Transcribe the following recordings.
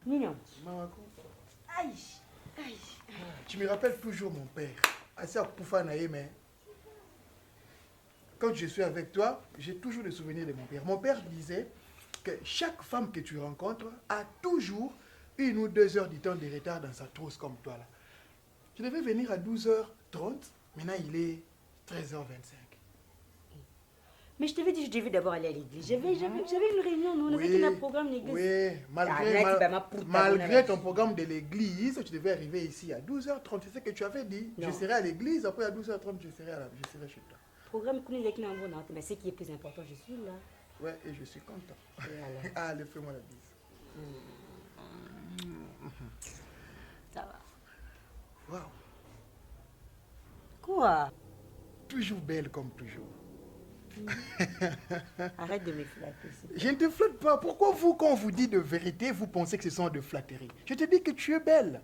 Mignon. Aïe. Aïe. Tu me rappelles toujours mon père. Assez Poufanaye, mais quand je suis avec toi, j'ai toujours des souvenirs de mon père. Mon père disait que chaque femme que tu rencontres a toujours 1 ou 2 heures du temps de retard dans sa trousse comme toi là. Tu devais venir à 12h30, maintenant il est 13h25. Mais je t'avais dit que je devais d'abord aller à l'église. J'avais une réunion, nous, on avait un programme de l'église. Oui, malgré ton programme de l'église, tu devais arriver ici à 12h30. C'est ce que tu avais dit. Non. Je serai à l'église, après à 12h30, je serai chez toi. Programme qu'on est mais ce qui est plus important, je suis là. Ouais, et je suis content. Allez, fais-moi la bise. Ça va. Waouh. Quoi? Toujours belle comme toujours. Arrête de me flatter. Je ne te flatte pas. Pourquoi vous, quand on vous dit de vérité, vous pensez que ce sont de flatteries? Je te dis que tu es belle.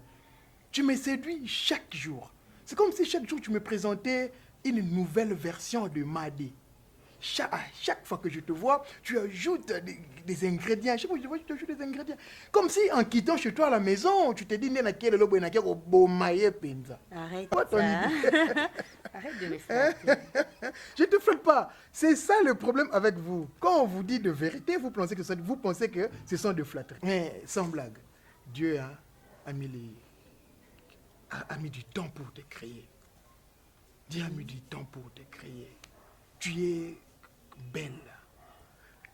Tu me séduis chaque jour. C'est comme si chaque jour tu me présentais une nouvelle version de Madé. Chaque fois que je te vois, tu ajoutes des ingrédients. Chaque fois que je te vois, tu ajoutes des ingrédients. Comme si en quittant chez toi à la maison, tu te dis Arrête ça. Arrête de me flatter. Je ne te flatte pas. C'est ça le problème avec vous. Quand on vous dit de vérité, vous pensez que ce sont de flatteries. Mais sans blague, Dieu a mis du temps pour te créer. Dieu a mis du temps pour te créer. Tu es belle,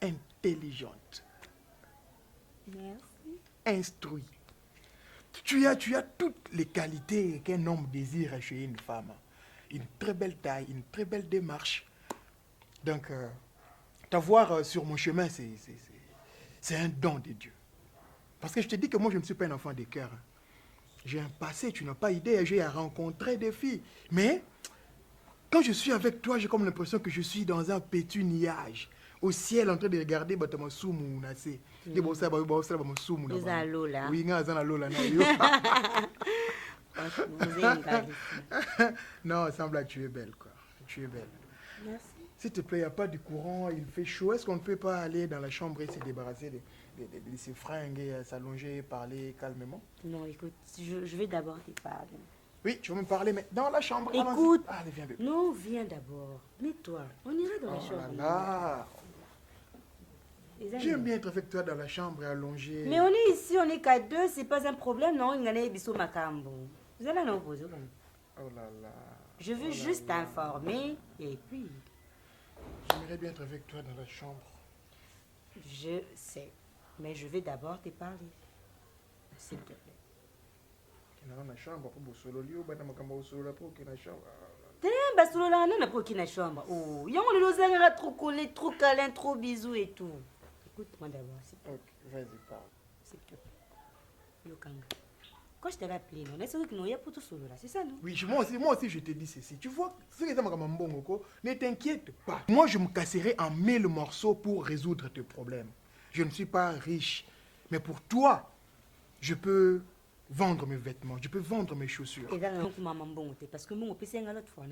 intelligente, merci, instruite. Tu as toutes les qualités qu'un homme désire chez une femme. Une très belle taille, une très belle démarche. Donc, t'avoir sur mon chemin, c'est un don de Dieu. Parce que je te dis que moi, je ne suis pas un enfant de cœur. J'ai un passé, tu n'as pas idée, j'ai rencontré des filles. Mais, quand je suis avec toi, j'ai comme l'impression que je suis dans un pétuniage. Au ciel, en train de regarder, non, il semble que tu es belle, quoi. Tu es belle. Merci. S'il te plaît, il n'y a pas de courant, il fait chaud. Est-ce qu'on ne peut pas aller dans la chambre et se débarrasser de ces fringues et s'allonger, parler calmement? Non, écoute, je vais d'abord te parler. Oui, tu vas me parler, mais dans la chambre. Écoute, allez, viens, bébé. Non, viens d'abord. Mets-toi. On ira dans la chambre. Là. J'aime bien être avec toi dans la chambre et allongé. Mais on est ici, on est qu'à 2, c'est pas un problème, non? Vous allez nous poser. Oh là là. Je veux juste t'informer et puis... J'aimerais bien être avec toi dans la chambre. Je sais, mais je vais d'abord te parler. S'il te plaît. Dans la chambre, pour la chambre. Oh, il y a trop collé, trop câlin, trop bisous et tout. Écoute-moi d'abord, s'il te plaît. Ok, vas-y, parle. S'il te plaît. Yokanga. Quand je t'avais appelé, non, c'est vrai que non, il y a pour tout solo là, c'est ça, non? Oui, moi aussi, je te dis ceci. Tu vois, ce que ne t'inquiète pas. Moi, je me casserai en 1000 morceaux pour résoudre tes problèmes. Je ne suis pas riche. Mais pour toi, je peux vendre mes vêtements, je peux vendre mes chaussures. Parce que moi, je l'autre fois.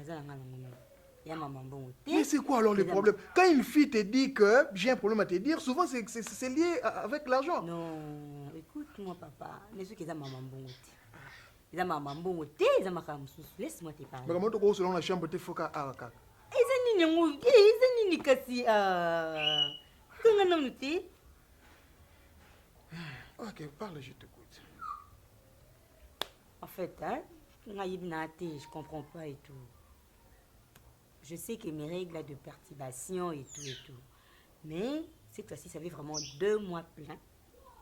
Mais c'est quoi alors le problème? Quand une fille te dit que j'ai un problème à te dire, souvent c'est lié avec l'argent. Non, écoute-moi papa. Laisse-moi te parler. Selon la chambre, tu faut qu'à ok, parle, je t'écoute. En fait, hein, je comprends pas et tout. Je sais que mes règles de perturbation et tout. Mais cette fois-ci, ça fait vraiment 2 mois plein.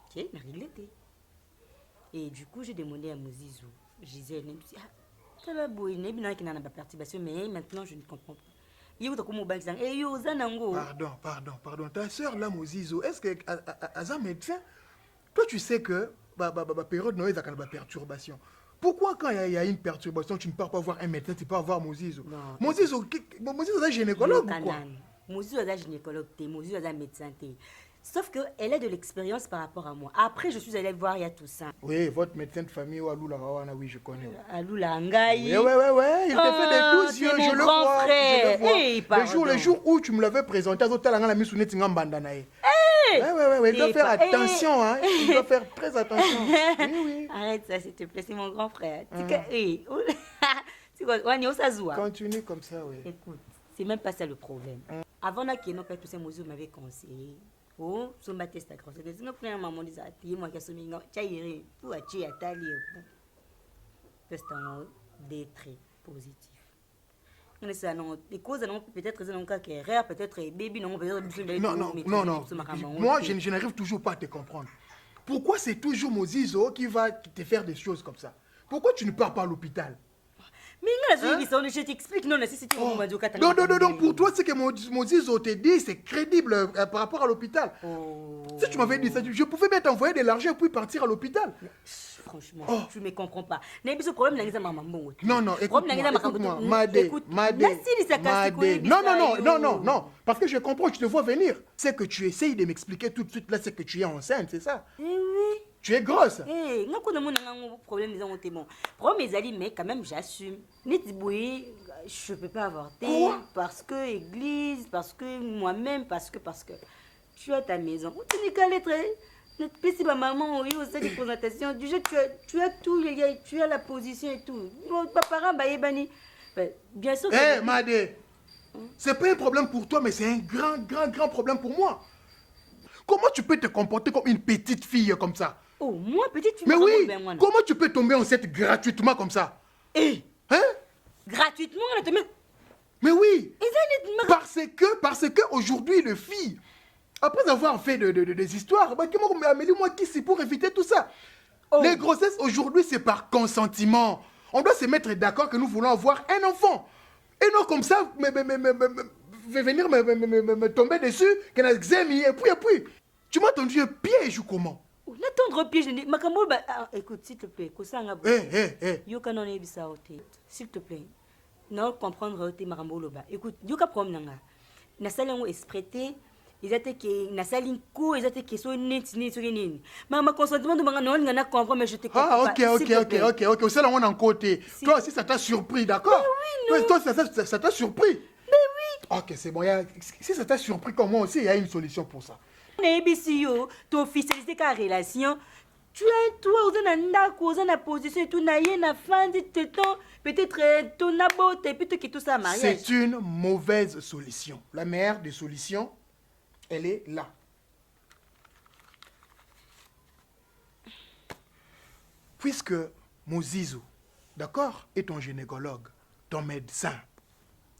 Ok, ma règle était. Et du coup, j'ai demandé à Mozizou. Je disais, ça va beau, il n'y a pas de perturbation, mais maintenant, je ne comprends pas. Pardon. Ta soeur là, Mozizo, est-ce que as un médecin? Toi, tu sais que la période de Noël, il y a une perturbation. Pourquoi quand il y a une perturbation, tu ne pars pas voir un médecin, tu pars voir Mozizo? Mozizo est un gynécologue ou quoi? Mozizo est un gynécologue, Mozizo est un médecin. Sauf qu'elle a de l'expérience par rapport à moi. Après, je suis allée voir, il y a tout ça. Oui, votre médecin de famille, Alula Rawana, oui, je connais. Alula Ngaï. Oui, il te fait des 12 yeux, je le vois. Hey, le jour où tu me l'avais présenté, Il doit faire attention, hein. Il doit faire très attention. Oui. Arrête ça, s'il te plaît, c'est mon grand frère. Continue comme ça, oui. Écoute, c'est même pas ça le problème. Avant que nos pères tous ces mesures m'avaient conseillé. Oh, son baptiste à grosse. C'est que frère maman disait à ti moi qui suis minga, tchaïri, pour acheter à tali. C'est un des traits positifs. On ça non, les causes non peut-être c'est un cas qui est rare, peut-être baby non peut-être non. Moi je n'arrive toujours pas à te comprendre. Pourquoi c'est toujours Mozizo qui va te faire des choses comme ça? Pourquoi tu ne pars pas à l'hôpital? Mais je t'explique, non, si tu non, pour toi, ce que Mozizo te dit, c'est crédible par rapport à l'hôpital. Si tu m'avais dit ça, je pouvais bien t'envoyer de l'argent puis partir à l'hôpital. Franchement, tu ne me comprends pas. Ce problème, c'est maman. Non, écoute-moi, Madé. Non, parce que je comprends, tu te vois venir. C'est que tu essayes de m'expliquer tout de suite, là, c'est que tu es enceinte, c'est ça? Eh oui. Tu es grosse. Problème, mais quand même, j'assume. Je ne peux pas avorter. Quoi? Parce que église, parce que moi-même, parce que tu as ta maison. Tu n'es qu'à l'être. Notre petit maman, oui, au sein de présentation. Du jeu, tu as tout, tu as la position et tout. Papa, bien sûr. Madé, c'est pas un problème pour toi, mais c'est un grand problème pour moi. Comment tu peux te comporter comme une petite fille comme ça? Oh, moi, petite fille. Mais oui, comment tu peux tomber enceinte gratuitement comme ça? Gratuitement, on te met... Mais oui, parce que aujourd'hui, les filles, après avoir fait des histoires, moi qui c'est pour éviter tout ça. Les grossesses aujourd'hui, c'est par consentement. On doit se mettre d'accord que nous voulons avoir un enfant. Et non comme ça, venir me tomber dessus, et puis. Tu m'as tendu un piège ou comment? L'attendre piège, écoute, s'il te plaît, s'il te plaît, non comprendre tes maramboloba. Écoute, yoka problème na sala ngo exprêté, ils étaient que na saline ko, ils étaient que so net so nini. Maman consentement de manga non ngana comprendre mais je te comprends pas. OK, c'est là on en côté. Toi aussi ça t'a surpris, d'accord? Oui, toi ça t'a surpris. Mais oui. OK, c'est bon, si ça t'a surpris comme moi aussi, il y a une solution pour ça. Tu officialiser ta relation. Tu as toi aux en position et tout na fin de temps peut-être ton abote peut-être que tout ça mariage. C'est une mauvaise solution. La meilleure des solutions, elle est là. Puisque Mozizo, d'accord, est ton gynécologue, ton médecin,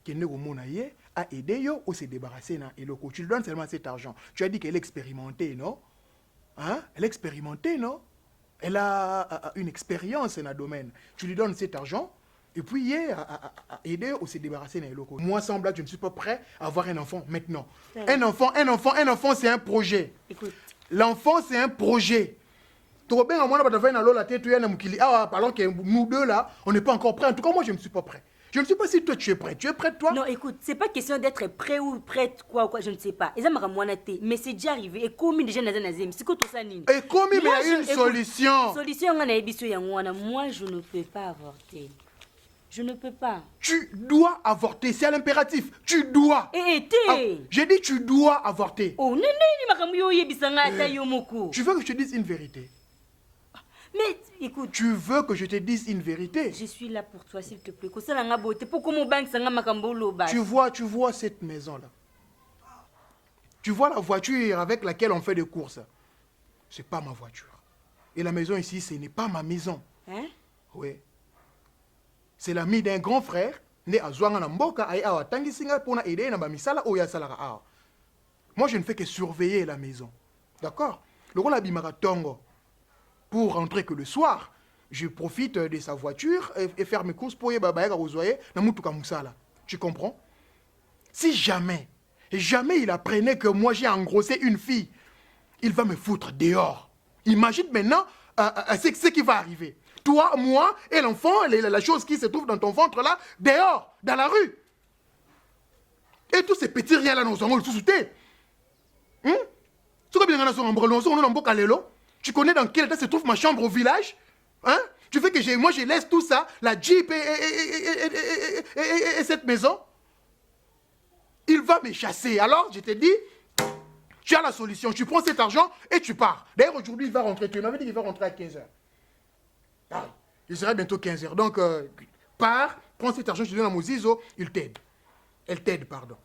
qui est a aidé yo ou se débarrasser et le tu lui donnes seulement cet argent. Tu as dit qu'elle est expérimentée, non? Hein? Elle est expérimentée, non? Elle a une expérience dans le domaine. Tu lui donnes cet argent et puis a aidé ou se débarrasser des locaux. Moi, semble je ne suis pas prêt à avoir un enfant maintenant. Un enfant, c'est un projet. Écoute. L'enfant, c'est un projet. Alors que nous deux là, on n'est pas encore prêts. En tout cas, moi, je ne suis pas prêt. Je ne sais pas si toi tu es prêt. Tu es prête, toi? Non, écoute, c'est pas question d'être prêt ou prête, quoi, je ne sais pas. Mais c'est déjà arrivé. Et comme déjà c'est quoi tout ça, Nini? Et comme il y a une solution. Solution, moi, je ne peux pas avorter. Je ne peux pas. Tu dois avorter, c'est à l'impératif. Tu dois. J'ai dit tu dois avorter. Oh, tu veux que je te dise une vérité? Mais écoute, tu veux que je te dise une vérité? Je suis là pour toi, s'il te plaît. Tu vois cette maison-là. Tu vois la voiture avec laquelle on fait des courses. C'est pas ma voiture. Et la maison ici, ce n'est pas ma maison. Hein? Oui. C'est l'ami d'un grand frère. Moi, je ne fais que surveiller la maison. D'accord? Le rôle de Tongo. Pour rentrer que le soir, je profite de sa voiture et faire mes courses pour y aller. Tu comprends? Si jamais il apprenait que moi j'ai engrossé une fille, il va me foutre dehors. Imagine maintenant ce qui va arriver. Toi, moi et l'enfant, la chose qui se trouve dans ton ventre là, dehors, dans la rue. Et tous ces petits riens là, nous sommes tous sautés. Tu connais dans quel état se trouve ma chambre au village? Hein? Tu veux que moi je laisse tout ça, la Jeep et cette maison? Il va me chasser. Alors, je te dis, Tu as la solution. Tu prends cet argent et tu pars. D'ailleurs, aujourd'hui, il va rentrer. Tu m'avais dit qu'il va rentrer à 15h. Ah, il sera bientôt 15h. Donc, pars, prends cet argent, je te donne à Mozizo, il t'aide. Elle t'aide, pardon.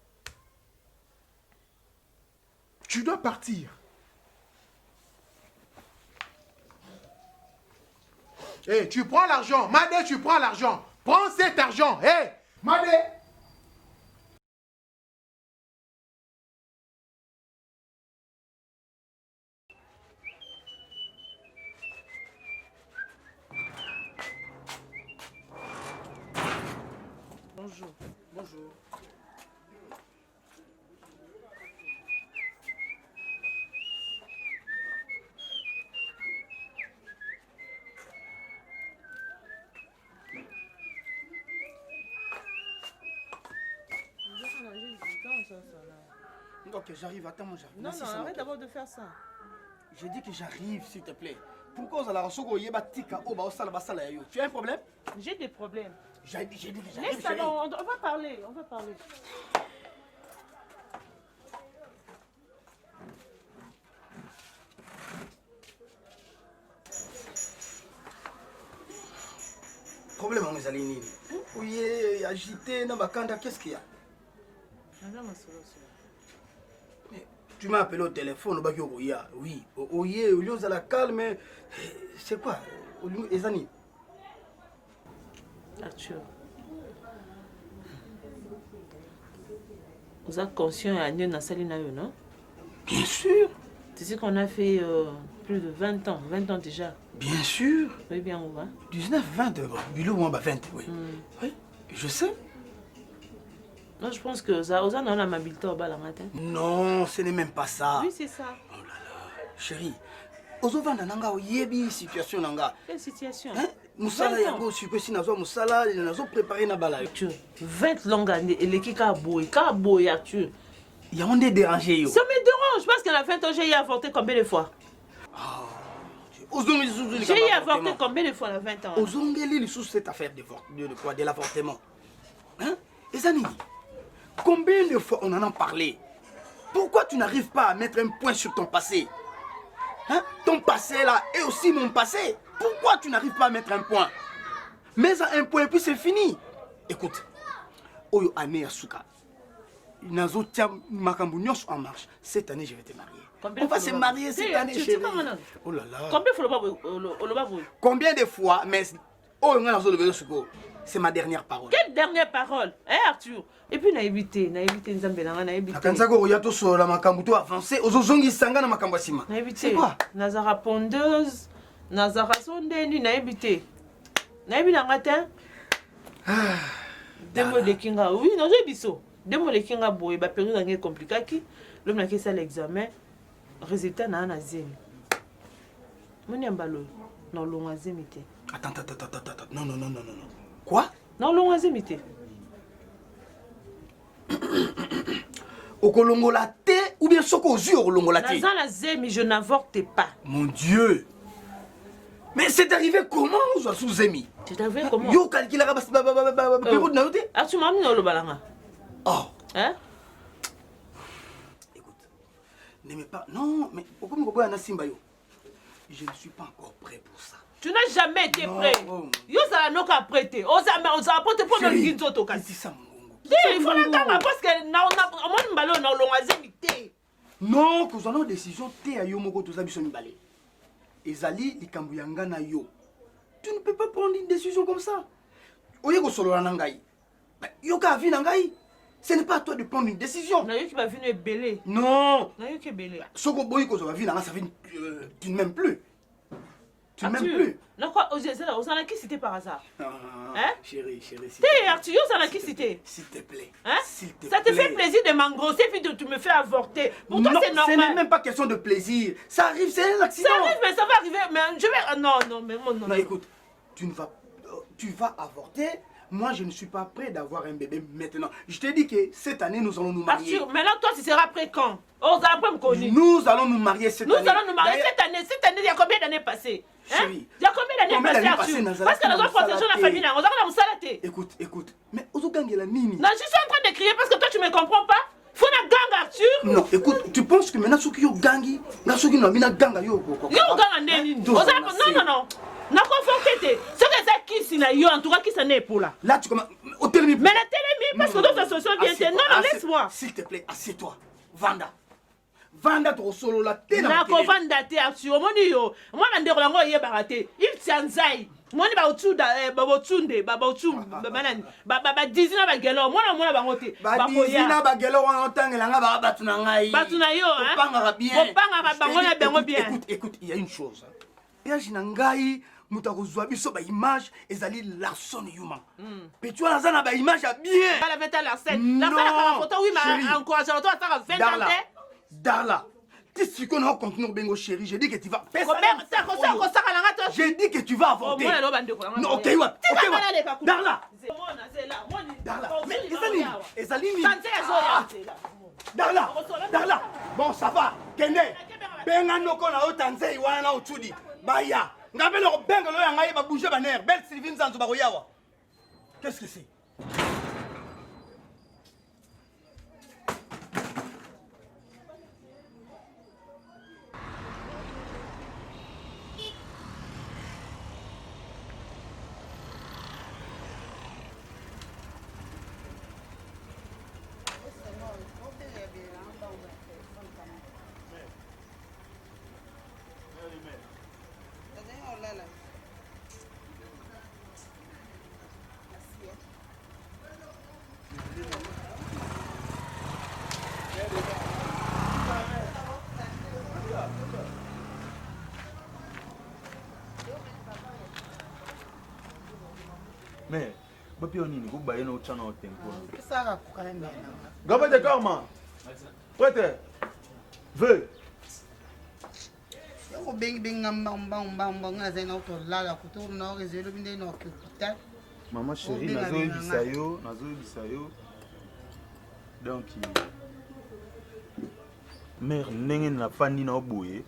Tu dois partir. Hey, tu prends l'argent. Madé, tu prends l'argent. Prends cet argent. Hey, Madé. Bonjour. Bonjour. Ok, j'arrive, attends-moi, j'arrive. Non, non, arrête d'abord de faire ça. J'ai dit que j'arrive, s'il te plaît. Pourquoi vous allez recevoir Tika Oba Osala Basala Yo? Tu as un problème? J'ai des problèmes. J'ai dit que j'arrive. Laisse ça, non, on va parler, on va parler. Problème, on est allé nini? Oui, agité, dans ma kanda, qu'est-ce qu'il y a? Mais tu m'as appelé au téléphone, au Oya. Oui, Oye, au lieu de la calme, mais c'est quoi? Les amis? Arthur. Vous êtes conscient à Nyon Salina, non? Bien sûr. Tu sais qu'on a fait plus de 20 ans déjà. Bien sûr. Oui, bien, on va. 19, 20, Bilo, moi, 20, oui. Oui, je sais. Non, je pense que ça, on a ma habileté au bas la matin. Non, ce n'est même pas ça. Oui, c'est ça. Oh là là, chérie. Ozovanda nanga oyebi situation nanga. Quelle situation? Hein? Musala yango super si nazo musala nazo préparer na bala. Arthur, 20 longues années et l'équipe a boy, Arthur. Il y a on est dérangé yo. Ça me dérange parce qu'à la fin, j'ai eu avorté combien de fois? J'ai eu avorté combien de fois à 20 ans? Ozongeli sous cette affaire de l'avortement. Hein? Les amis, combien de fois on en a parlé? Pourquoi tu n'arrives pas à mettre un point sur ton passé? Hein? Ton passé là et aussi mon passé. Pourquoi tu n'arrives pas à mettre un point? Mets à un point et puis c'est fini. Écoute, Oyo Ame Asuka, Nazo tia makambu nyos en marche. Cette année je vais te marier. On va se marier cette année, chérie. Oh là là. Combien de fois? Mais oh, c'est ma dernière parole. Quelle dernière parole? Hein, Arthur? Et puis, naïveté, Nzambelanga, naïveté. Nakanzako oyato so la makambu to avancé, ozozongi sanga na makambu sima. Naïveté. C'est quoi? Nazara pondeuse, Nazara sondeni, naïveté. Naïveté nangatin. Demo de kinga, oui, non, j'ai biso. Demo de kinga boy, ba période ngé compliqué qui l'homme n'a fait l'examen, résultat na na zemi. Moni ambalo, non longa zemité. Attends. Non. Quoi? Non longa zemité. Okolongola te ou bien soko ozu okolongola te? Nazana zemi, je n'avorte pas. Mon Dieu. Mais c'est arrivé comment sous zemi? C'est arrivé comment? Yo calcula ba période na yote? Ah tu m'as mis dans le balanga. Oh. Hein? Écoute. N'aimez pas. Non, mais pourquoi me gogoya na simba yo? Je ne suis pas encore prêt pour ça. Tu n'as jamais été Non, prêt. oh. Yo ça n'a qu'à prêter. On s'est apporté pour le guinzo to kasi. C'est ça mon gongo. Il faut l'entendre parce que na on mbalo na longa zemité. Non, que nous avons décision te a yo moko to zabiso mibale. Ezali likambu yanga na yo. Tu ne peux pas prendre une décision comme ça. Oye ko solo na ngai. Yo ka vi na ngai. Ce n'est pas à toi de prendre une décision. Na yo qui va venir belé. Non. Na yo qui belé. Soko boy ko va vi na ça veut tu ne m'aimes plus. Tu ne m'aimes plus. Non quoi, on s'en a qui cité par hasard. Hein? Chérie. T'es Arthur, on s'en a qui cité. S'il te plaît. Hein? S'il te Ça te plaît. fait plaisir de m'engrosser puis de tu me fais avorter. Pour toi Non, c'est ce normal. n'est même pas question de plaisir. Ça arrive, c'est un accident. Ça arrive, mais ça va arriver. Mais je vais. Non, mais moi, non. Non, écoute, tu vas avorter. Moi, je ne suis pas prêt d'avoir un bébé maintenant. Je t'ai dit que cette année, nous allons nous marier. Arthur, maintenant, toi, tu seras prêt quand? On va pas me connaître. Nous allons nous marier cette année. Nous allons nous marier D'ailleurs, cette année, il y a combien d'années passées? Chérie, il y a combien d'années passées, Arthur? Parce que nous avons protégé la famille, on a salate. Écoute, mais Ozogangela Nini. Non, je suis en train de crier parce que toi, tu ne me comprends pas. Faut na gang Arthur. Non, écoute, tu penses que maintenant ceux qui ont gangi, là ceux qui n'ont mis gang yo quoi. Yo gang neni. Non. Na ko faut que ce que ça qui sina yo en tout cas qui ça n'est pour là. Là tu commences au télémi. Mais la télémi parce que d'autres associations viennent. Non, laisse-moi. S'il te plaît, assieds-toi. Vanda to solo la télé. Na ko vanda te Arthur. Moni yo. Moi na ndeko lango ye barate. Il tianzai. Moni ba otunda ba botunde ba manani ba dizina ba gelo mona ba ngote ba dizina ba gelo wa otangela nga ba batuna ngai batuna yo hein opanga ba bangona bengo bien. Écoute, il y a une chose. Piage na ngai mutakozwa biso ba image ezali Larson Yuma. Mais tu vois na ba image a bien. Ba la veta Larson. La la photo oui ma encourage toi à 20 ans. Darla. Si tu connais un contenu Bengo chéri, j'ai dit que tu vas. J'ai dit que tu vas avorter. Non, ok, ouais. Darla. Mais Esaline. Darla. Bon, ça va. Kende. Benga noko na otanze iwana otudi. Baya. Ngabelo benga lo yanga iba bouger baner. Belle Sylvine Zanzo baroyawa. Qu'est-ce que c'est? Mais, papi on est groupe baïno chana au tempo. Ça va quand même. Gaba de karma. Prête. Veux. Yo bing ngamba zena auto lala kuto na rezelo binde no kuta. Maman chérie, nazo bisayo. Donc mère ndenge na fandi na oboye.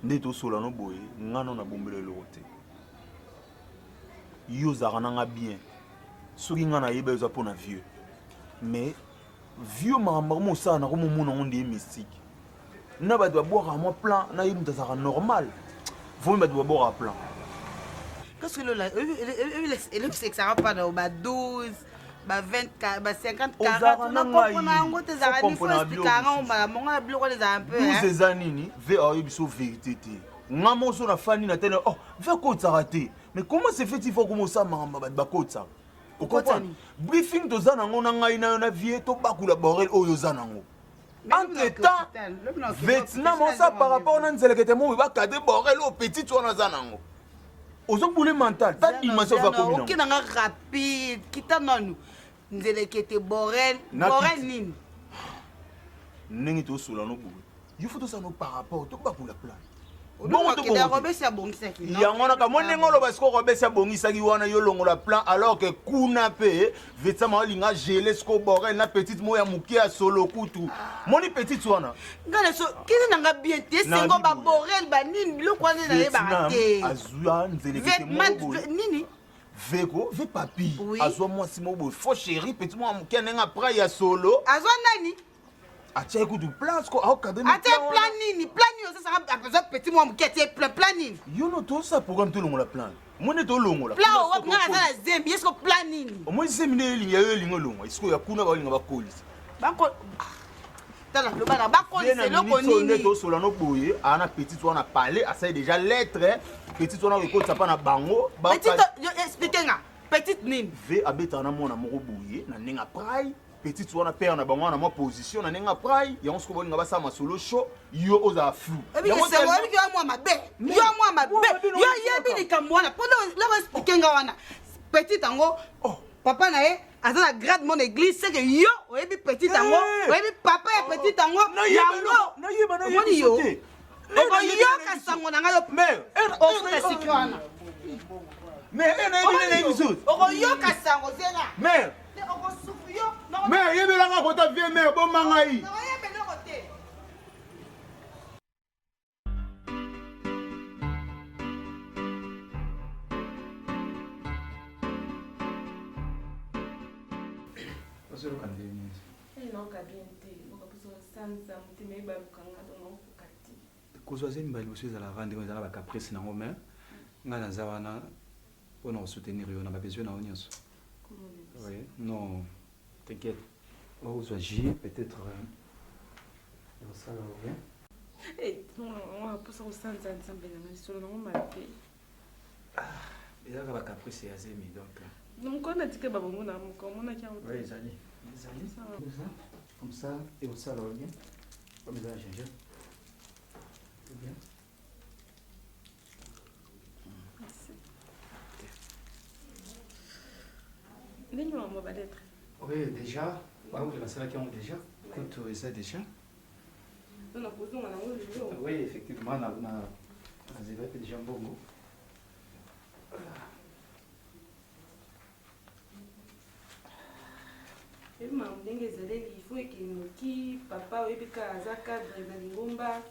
Ndeto sola no boye, ngano na bombele lote. Yo zarananga bien. Soki ngana yeba yo za pona vieux. Mais vieux mama mo ça na ko mo mona on des mystique. Na ba doit boire à mon plan, na yeba ça normal. Vous me doit boire à plan. Qu'est-ce que là le sexe ça va pas dans 12 ba 24 ba 50 40 na comprendre ngo te za ni faut expliquer on ba monga biloko les un peu hein. Vous ces années ve a biso vérité té. Ngamo so na fani na tele oh ve ko tsaraté. Mais comment c'est fait il faut comme ça mama ba ko tsa. Au comprendre. Briefing to za nango na ngai na vie to bakula borel oyo za nango. Entre temps Vietnam on ça par rapport na nzele kete mo ba cadre borel au petit to na za nango. Ozo boule mental ta dimension va comme non. OK na rapide kita nonu nzele kete borel nini. Nengi to sula no boule. Il faut to ça no par rapport to bakula plan. Bon, tu as robé bongisa ki. Yangona ka monengo lo basko robesa bongisa ki wana yo longo la plan alors que kuna pe vetama linga gelé sko borel na petite moya muki a solo kutu. Moni petite wana. Ngale so kini nanga bien te sengo ba borel ba nini lo kwa na ye ba te. Azua nzele ke mo nini? Veko, ve papi. Azua moi si mo bo fo chéri petit moi muki na après ya solo. Azua nani? Atia écoute place ko au cadre. Atia planning ça a besoin petit moi qui était planning. Yo no to ça programme to longo la plan. Mone to longo la. Plan o nga na zembi est-ce que planning. Au moins zemine linga yo lingo longo. Est-ce que ya kuna ba linga ba kolisi. Bako tala lo bana ba kolisi loko nini. To sola no boye ana petit wana parler asa déjà lettre petit wana ko tsa pa na bango ba. Petit expliquer nga petite nini. Ve abeta na mona moko boye na ninga prai. Petit wana père na bango na ma position na ninga prai ya on se ko bolinga ba sa masolo show yo oza flou. Ya mo c'est moi mabe. Yo yebi ni kamwana. Pendant la expliquer nga wana. Petit ango papa na ye azana grade mon église c'est que yo oyebi petit ango oyebi papa ya petit ango yango na yeba moni yo oko yo kasango na ngayo mère o ka sikwana mais na ebiso oko yo kasango zela mère oko sufu yo mère yebelanga kota vie mère bo mangai na yebelo kote. Non, bien. kosanza motema ebalukanga dongo kokati kozwa zeni baliboso ezalaka ndenge ezala bacaprice nango me ngai naza wana mpona kosoutenir yo na babesoin na yo nyonso. Oui, non, t'inquiète. Ozwa J, peut-être osala bien. mposa kosanza nzambe nanga lisolo nango mabe ezalaka bacaprice ya zemi donc mokona tika babongo na moka omonaki yango oui, ezali comme ça et osala bien comme ezala ginger bien. ndenge mambo balettre Oui, déjà. Déjà. Écoute, ça déjà. Oui, effectivement, on a déjà un bon mot. ndenge ezaleli ifo ekenoki papa oyebika aza cadre na lingomba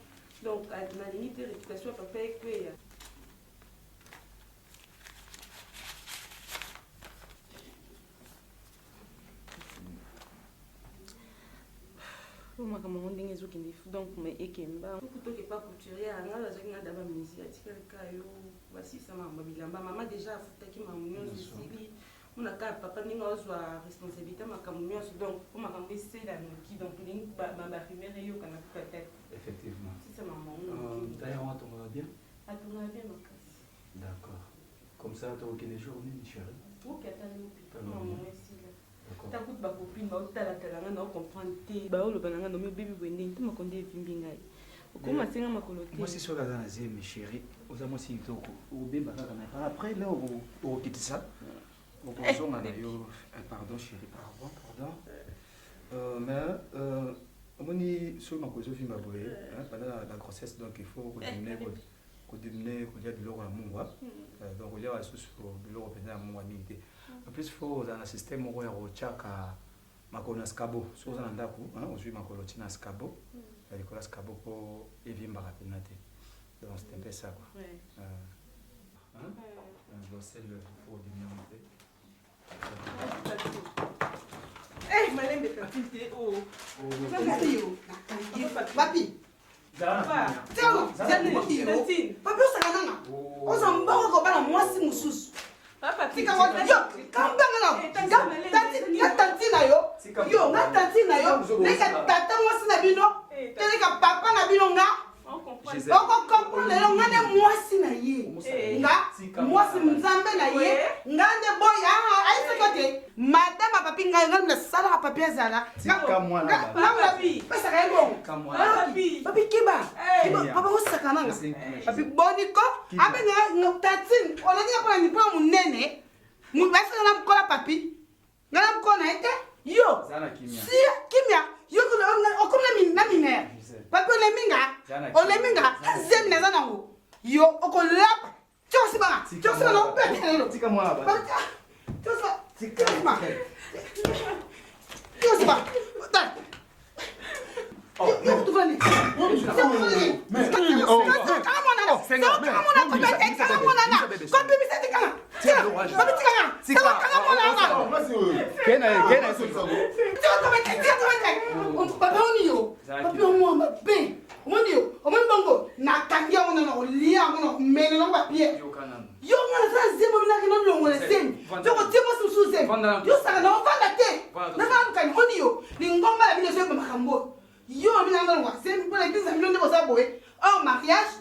donc nalingi te réputation ya papa ekweya makambo yango ndenge ezokende donc me ekemba kutoke pa couturier anga azalaki nga da bamisi atikalika yo basisa makambo bilamba mama déjà afutaki makambo nyonso esili monaka papa ndenge azwa responsabilité makambo nyonso donc po makambo esela noki donc ndenge barumere eyokana kuka tete Effectivement. sisa makambo D'ailleurs, on tombera bien. atongaka bien makasi D'accord. Comme ça, tu as aucune journée, chérie. okatali makambo esila D'accord. takuti bacopine baotalatala nga na ocomprendre te baoloba na nga nomi obebi boye ndenge te makonde evimbi ngai okoma senga makolo te Moi, c'est sûr que dans la mes chérie, aux amours, si tu as après, là, on quitte ça. Pardon, chérie, pardon. Mais, on dit sur ma cause, pendant la grossesse, donc il faut diminuer, il y a de l'eau à mon voix. Donc, il y a de l'eau à mon voix. En plus, il faut dans un système où il y a un scabo. Si vous avez un daku, on suit ma colotina scabo. Il y a des scabo pour éviter ma rapidité. Donc, c'est un peu ça. Donc, c'est le faut diminuer. malembe papine te o papi papi osaka nanga oza mbongo kobana mwasi mosusu nga tanti na yo nga tanti na yo leka tata mwasi na bino teleka papa na bino nga okokomprendre lelo nga nde mwasi na ye nga mwasi nzambe na ye nga nde boy aisoko te madame papi ngai nga nasalaka papi azala pesaka ye bongo papi kiba papa osaka nanga papi boniko abenga tatine olandika mpona nipona monene basaka na mokola papi nga na mokola na ye te yo sia kimia yo okomi na minere papi oleminga azemi naza nango yo okolapa tiokosibanga tiokosibanga opetelo tiokosibanga nakangi yango nana olia yango na omene nango bapie yo ngana za nzembo minaki nolongola semi tokotie mosi mosusu semi yo saka na ovanda te nakanukani oni yo lingomba na bino ezoyeba makambo yo minanga nalongwa semi mpona eglise na bino nde boza boye or mariage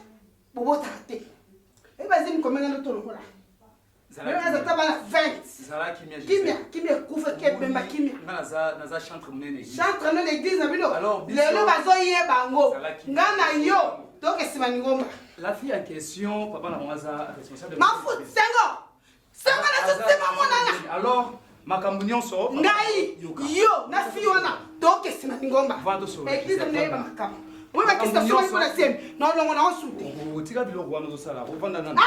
bobotaka te ebazemi komenga ndo tolongola azata bana 20 kimia ekufa kebemba kimia chantre no na eglise na bino lelo bazoyeba yango nga na yo tokesima ningomba La fille en question, papa n'a pas responsable de mafuta sengo na sosema monana alors makambo nyonso ngai yo na fille wana tokesima ningomba eglise neyeba makambo moi bakisa soma mpona semi nolongo na osute otika biloko wana ozosala ovanda nani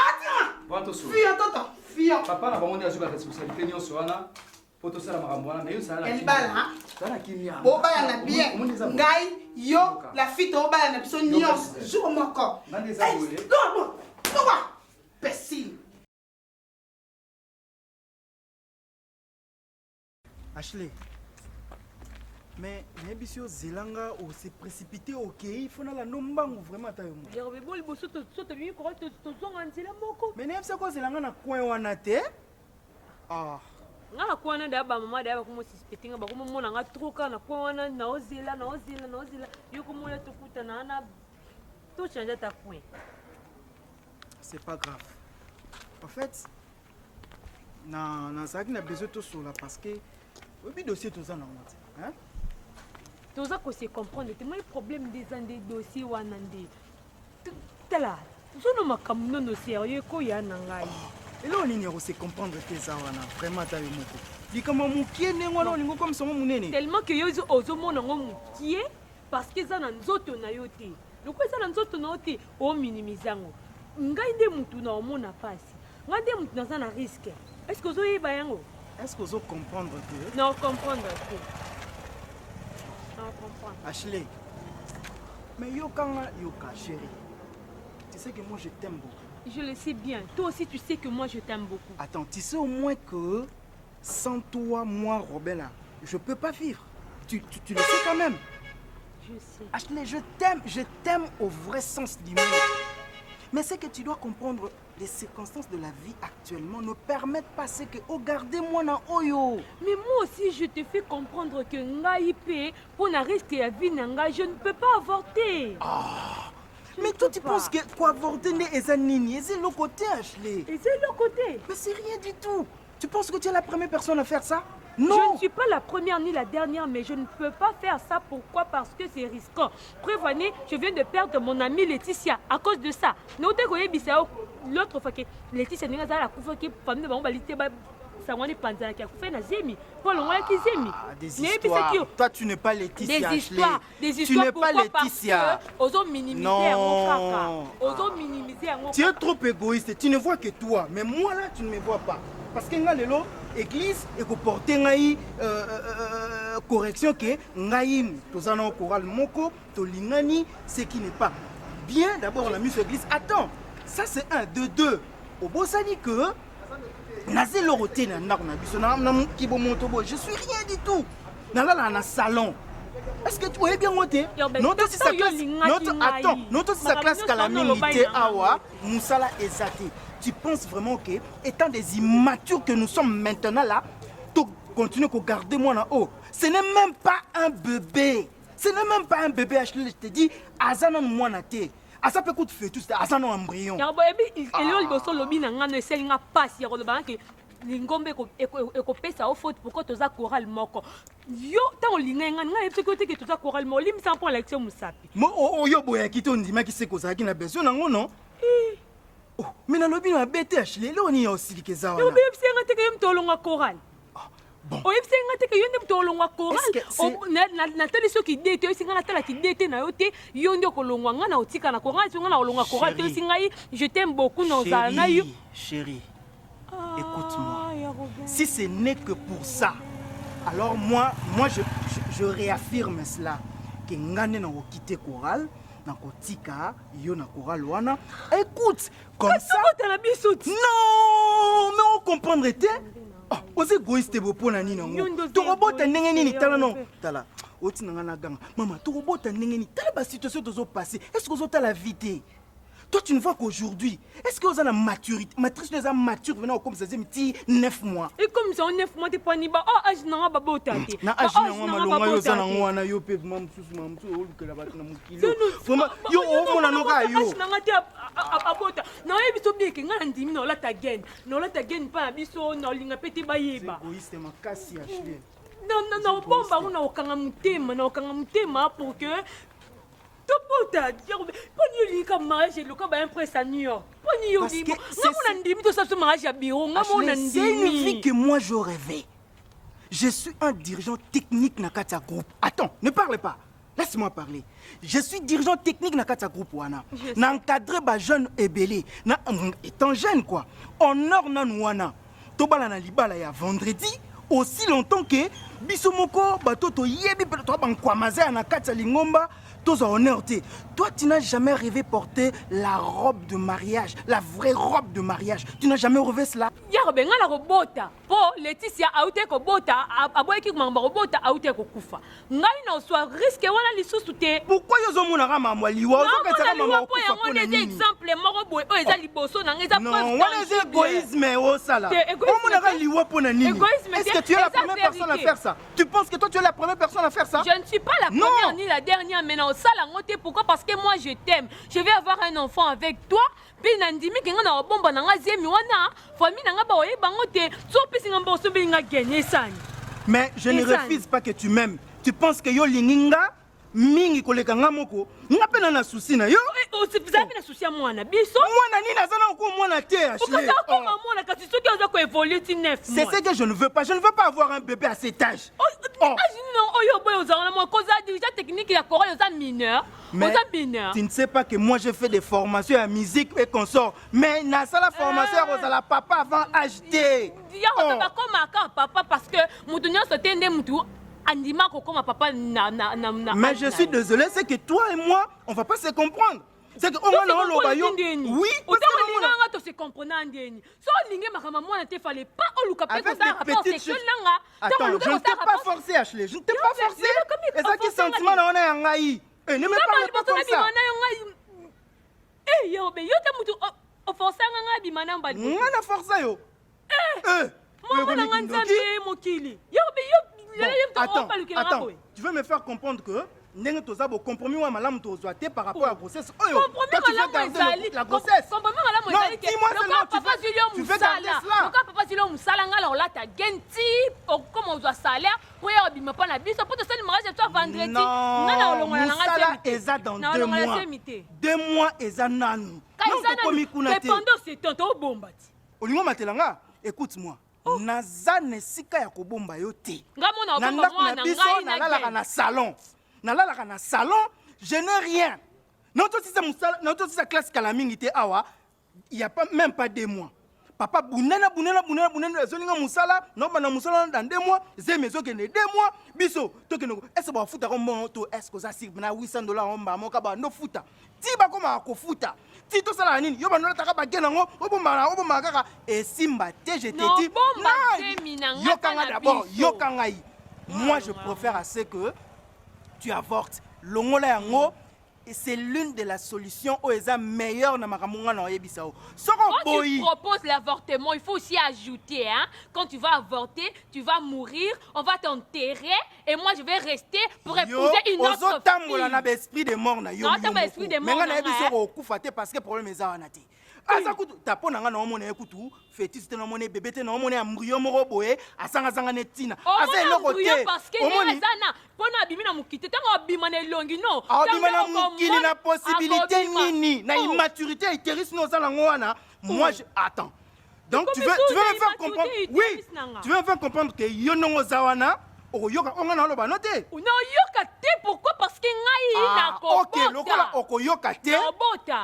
fille toto fille papa na bango nde azwi baresponsabilité nyonso wana po tosala makambo wana mais yo elibala bobala na bien ngai yo la fille tobala na biso nyonso jour moko pesile Ashley, Mais Nebisio Zelanga ou s'est précipité ok, il faut la nombango vraiment ta yomo. Gerbe bol boso to mi ko to zonga nzela moko. Mais Nebisio ko Zelanga na coin wana te. Ah. Nga ko wana da ba mama da ba ko mo suspectinga ba ko mo mona nga troka na ko wana na ozela yo ko mo ya to kuta na na to changer ta coin. C'est pas grave. En fait, na ça qui n'a besoin de sur là parce que le dossier tout ça na monte. Hein? Tout ça que c'est comprendre te moi problème des dossiers wana ndé. Tala. Zo no makamno no sérieux ko ya na ngai. Et là on ignore c'est comprendre tes ça wana vraiment ta yo moko. Di comment mukie nengo na lingo comme son munene. Tellement que yo ozo mona ngo mukie parce que ça na nzoto na yo te. Loko ça na nzoto na yo te o minimizango. Ngai nde mutu na omona pasi. Ngai nde mutu na za na risque. Est-ce que ozo yeba yango? Est-ce que vous comprendre que non comprendre que non comprendre. Ashley. Mais yo kanga yoka chérie. Tu sais que moi je t'aime beaucoup. Je le sais bien. Toi aussi tu sais que moi je t'aime beaucoup. Attends, tu sais au moins que sans toi, moi, Robin, là, je peux pas vivre. Tu le sais quand même. Je sais. Ashley, je t'aime au vrai sens du mot. Mais c'est que tu dois comprendre, les circonstances de la vie actuellement ne permettent pas ce que oh gardez-moi dans Oyo. Mais moi aussi je te fais comprendre que ngaïpe pour na risque ya vie nanga, je ne peux pas avorter. Ah. Mais toi tu penses que quoi avorter n'est un nini, c'est le côté Ashley. Et c'est le côté. Mais c'est rien du tout. Tu penses que tu es la première personne à faire ça? Non. Je ne suis pas la première ni la dernière, mais je ne peux pas faire ça. Pourquoi? Parce que c'est risquant. Prévenez, je viens de perdre mon amie Laetitia à cause de ça. L'autre fois que Laetitia n'est pas là, famille de Bambalité, ça m'a dit Panzana qui a fait la zemi. Paul, on a qui zemi. Des histoires. Toi, tu n'es pas Laetitia. Des histoires. Tu n'es pas Laetitia. Osons minimiser mon caca. Osons minimiser mon caca. Tu es trop égoïste. Tu ne vois que toi. Mais moi, là, tu ne me vois pas. Parce que l'église, église et que porter une correction que ngaïm tozana choral moko tolingani ce qui n'est pas bien. D'abord on a mis sur l'église. Attends, ça c'est un de deux. Au beau ça dit que naze loroté na ndako na biso na kibo montobo. Je suis rien du tout. Na là na salon. Est-ce que tu vois bien monter? Notre si sa classe, notre si sa classe calamité awa musala ezate. Tu penses vraiment que, étant des immatures que nous sommes maintenant là, tu continues à garder moi en haut. Ce n'est même pas un bébé. Ce n'est même pas un bébé, Ashley. Je te dis, Azana moi na te. Asa peut coûter fait tout, Azana embryon. Lingombe ko pesa au faute pourquoi toza choral moko yo tant linga nga yebse ko te que toza choral mo lim sans pour l'élection musapi mo yo boya ki to ndima ki se ko za ki na besoin nango non oh mais na lobi na bete Ashley lo ni aussi li keza wana yo yebse nga te ke mtolonga choral bon o yebse nga te ke yo mtolonga choral na tele so ki dete yo singa na tala ki dete na yo te yo ndio kolongwa nga na otika na choral singa na olonga choral te singa je t'aime beaucoup non za na yo chérie. Écoute-moi, si ce n'est que pour ça, alors moi je réaffirme cela, que ngane na quitté choral, na kotika yo na choral wana. Écoute, comme ça. Non, mais on comprendrait te. Ah, aux égoïstes beau na nini ngo. To robota ndenge nini tala non. Tala. Oti na ngana ganga. Maman, to robota ndenge nini tala ba situation tozo passer. Est-ce que vous êtes la vité? Toi, tu ne vois qu'aujourd'hui, est-ce que vous avez la maturité? Matrice nous a mature venant comme ça, c'est 9 mois. Et comme ça, 9 mois, tu pas ni ba. Oh, âge n'a pas beau tâter. Na âge n'a pas malonga yo sana ngwana yo pe mam susu mam su olu que la bati na mukilo. Vraiment, yo o mona no ka yo. Âge n'a pas abota. Na yebiso bien que ngana ndimi na la ta gain. Na la ta gain pa biso na linga peti ba yeba. Égoïste makasi Ashley. Non, bomba on a okanga mutema pour que Topota, poni yolika mariage loka ba impress à New York. Poni yolika. Ngamona ndimi to sa mariage à bureau, ngamona ndimi. C'est une vie que moi je rêvais. Je suis un dirigeant technique na Katia Group. Attends, ne parle pas. Laisse-moi parler. Je suis dirigeant technique na Katia Group wana. Na encadré ba jeune ebélé, na étant jeune quoi. Honor nan wana. Tobala na libala ya vendredi aussi longtemps que biso moko bato toyebi pe to bankwamaza na kati ya lingomba toza honneur te. Toi tu n'as jamais rêvé porter la robe de mariage, la vraie robe de mariage. Tu n'as jamais rêvé cela. Ya robenga la robota po Laetitia aute ko bota aboyeki mamba robota aute ko kufa. Ngai na soit risque wana lisusu te. Pourquoi yo zo mona ka mama liwa zo ka tsaka mama ko kufa po na exemple moko boy o eza liboso na ngeza preuve. Non, wana c'est égoïsme au sala. On mona ka liwa po na nini? Est-ce que tu es la première personne à faire ça? Tu penses que toi tu es la première personne à faire ça? Je ne suis pas la première ni la dernière mais na sala ngote pourquoi? Parce que moi je t'aime. Je vais avoir un enfant avec toi. Puis nandimi kinga na bomba na ngazemi wana famille na ngaba oye bangote so pisi ngamba so be nga gagner sani. Mais je ne refuse pas que tu m'aimes. Tu penses que yo linginga mingi koleka nga moko nga pena na souci na yo? Vous avez na souci à moi na biso? Mwana nini azana ko mwana te Ashley. Pourquoi ça comme mwana kasi soki oza ko évoluer ti 9 mois? C'est ce que je ne veux pas. Je ne veux pas avoir un bébé à cet âge. Non, oyo boy ozana moi cause déjà technique ya Corée oza mineur. Mais tu ne sais pas que moi j'ai fait des formations à musique et consorts. Mais na la formation à la papa avant acheter. Ya papa comme papa parce que mutu nyonso te nde mutu andima ko comme papa na. Mais je suis désolé, c'est que toi et moi, on va pas se comprendre. C'est que on va dans l'obayo. Oui, parce que on va se comprendre ndeni. So linge makama mwana te fallait pas oluka pe ko ça rapport sexuel nanga. Attends, je ne t'ai pas forcé Ashley. Je ne t'ai pas forcé. Et ça qui sentiment na ona ngai. Eh, ne me parle pas comme ça. Eh, yo be yo te mutu offense nga bimana mbali. Ngana force yo. Moi na nganzambe mokili. Yo be yo Attends, tu veux me faire comprendre que ndenge toza bo compromis wa malamu tozwa te par rapport à la grossesse. Oyo, toi tu veux garder la grossesse. Compromis malamu ezali ke. Dis-moi seulement tu veux garder cela. Donc papa silo musala ngala on lata genti comme on doit salaire pour y abima pa na biso pour te sali mariage toi vendredi. Ngala olongola na ngala eza dans 2 mois. 2 mois eza nanu. Non komi kuna te. Pendant ce temps to bombati. Olingo matelanga, écoute-moi. Naza nesika ya kobomba yo te. Ngamo na bomba mwana ngai na nalala na salon. Nalala na salon, je n'ai rien. Non toi si ça classe kalamingi te awa, il y a pas même pas 2 mois. Papa bunena zolinga musala, non bana musala dans 2 mois, zemezo kene 2 mois, biso to kene est-ce ba futa kombo to est-ce que ça sir na $800 omba moka ba no futa. Ti ba koma ko futa. Ti to sala nini yo bana taka ba genango obomba kaka et simba te je te dis yo kanga d'abord yo kanga yi. Moi je préfère à ce que tu avortes. Longola yango et c'est l'une de la solutions où est meilleure na makamunga na yebisao. Quand tu proposes l'avortement, il faut aussi ajouter hein, quand tu vas avorter, tu vas mourir, on va t'enterrer et moi je vais rester pour épouser une autre fille. Na esprit de mort na yo. Non, esprit de mort. Mais na yebiso ko kufate parce que problème eza wana te. Asa kutu tapona nga na omona ekutu fétis te na omona bébé te na omona embryo moko boye asanga sanga netina. Asa eloko te. Parce que nezana pona abimi na mukite tango abima na elongi non. Abima na mukili na possibilité nini na immaturité iteris no sala ngwana. Moi je attends. Donc tu veux me faire comprendre. Oui. Tu veux me faire comprendre que yo nongo zawana okoyoka onga na loba no te. Non yoka te pourquoi parce que ngai na ko. OK, lokola okoyoka te.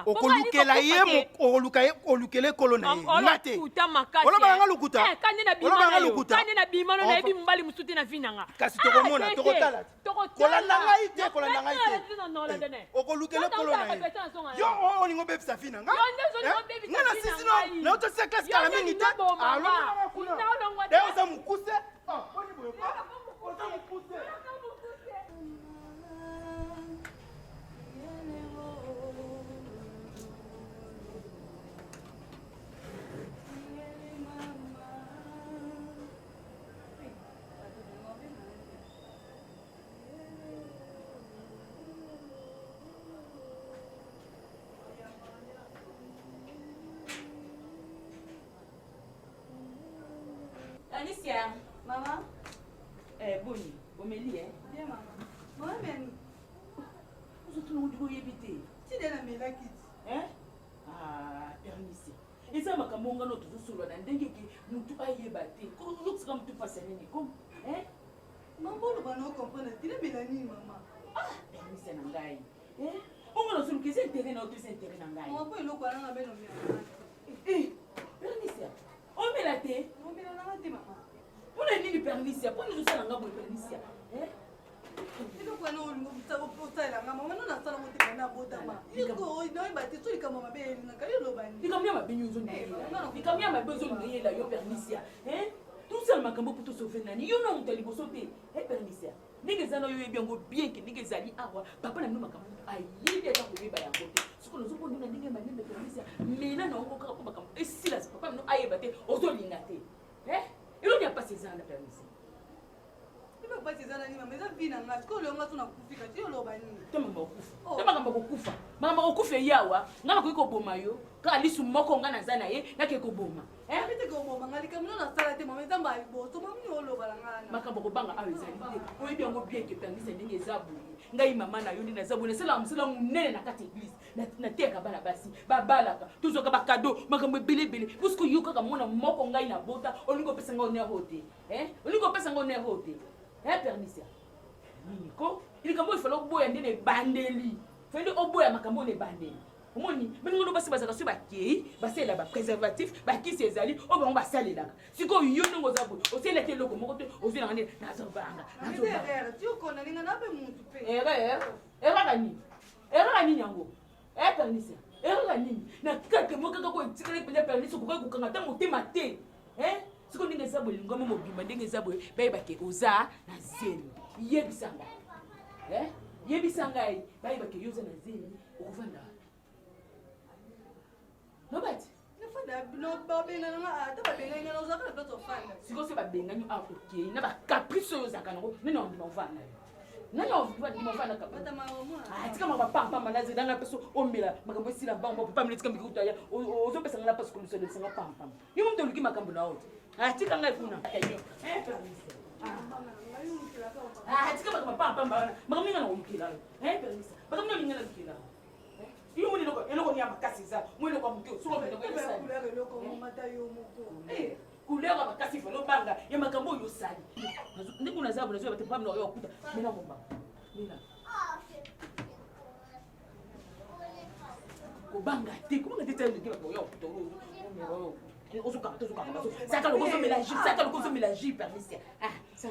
Okolukela ye okolukele kolona ye. Ngate. Oloba nga lukuta. Kande na bimano na ebi mbali musuti na vinanga. Kasi tokomona tokotala. Kolanda ngai te, kolanda ngai te. Okolukele kolona ye. Yo olingo bebi sa vinanga. Ngana sisi no. Na oto se classe kala mingi te. Alo na kuna. Deo za mukuse. Boni boyo. Alicia, maman. Boni, Omélie, hein? Bien, maman. Moi-même. Vous êtes nous du éviter. Tu es la meilleure qui. Hein? Ah, permis. Et ça m'a comme on a notre solo dans des qui nous tout aïe batté. Comment nous sommes tout passé comme hein? Maman, nous allons comprendre. Tu es Mélanie, maman. Ah, permis c'est nangai. Hein? On va nous que c'est intérêt notre intérêt nangai. On va pas le quoi dans la belle Eh, permis. On met la tête. On met la tête, maman. Pour les nini permission pour nous ça nga permission Ino kwa no mutabo potala ngama wana na sala muti kana botama. Iko no ibati tuli kama mabe ngakali lo bani. Nikamia mabinyo ndela. Nikamia mabezo ndela yo permission. Tout seul makambo pour te sauver nani. Yo non tali boso te. Permission. Ningezana yo yebiango bien que ningezali awa. Papa na makambo ayi ya ko yeba yango te. Siko no zopo ndina ninge manende permission. Mena na onko ka makambo. Esila papa no ayeba te ozolinga te. Ilo n'y a pas ces ans la permission. Pas ces années, mais ça vient en masse. Quand le monde a coupé, quand il a banni. Kufa. Mama okufa yawa. Ngama kuiko boma yo. Ka alisu moko ngana zana ye nake ko boma. Bite ko boma ngali kamno na sala te mama zamba bo to mami olo balangana. Makamba ko banga awezali te. Oyi bi ngo bien ke permise ndenge zabu. Ngai mama na yo ndina zabu ne sala musala munene na kati église. Na teka bana basi. Babalaka. Tuzoka ba cadeau makambo belebele. Puisque yo kaka mona moko ngai na bota olingo pesa ngo ne hote. Olingo pesa ngo ne hote. Permission. Nico, il kambo ifalo boya ndene bandeli. Fende oboya makambo ne bandeli. Omoni, mengo no basi bazaka so bakei, basela ba préservatif, ba kisi ezali, obo ba salela. Siko yo ngo zabu, osela te loko moko te, ovina ngane na zobanga. Na zobanga. Tu kona ninga na be muntu pe. Era kani nyango. Permission. Era kani. Na kake moka kako tsikale penya permission ko ko kanga ta motema te. Siko ndenge zabo lingoma mobimba ndenge zabo bayibake oza na zeni yebisanga yebisanga bayibake yoza na zeni okuvanda nobati nafanda no babenga nga ata babenga nga oza kana to fanda siko se babenga nyu okay na ba caprice yoza kana ngo nino ndimo vanda nano ndimo vanda ka bata mama tika mama papa manazi danga peso ombela makambo sila bango papa mletika mbikuta ya ozo pesa ngana pas kulusele singa papa yo mtu uliki makambo na wote tika ngai kuna tika papa makambo ngana umkila permission makambo ngana umkila iyo muni loko ya makasi za muni kwa mkio so mbe loko yesa loko mata yo moko kuleka makasi falo banga ya makambo yo sali ndiku na zabu nazo bate pamna yo kuta mina momba mina kubanga te kubanga te tele ngiba yo kuta yo ozuka saka lokozo mélanger permission ça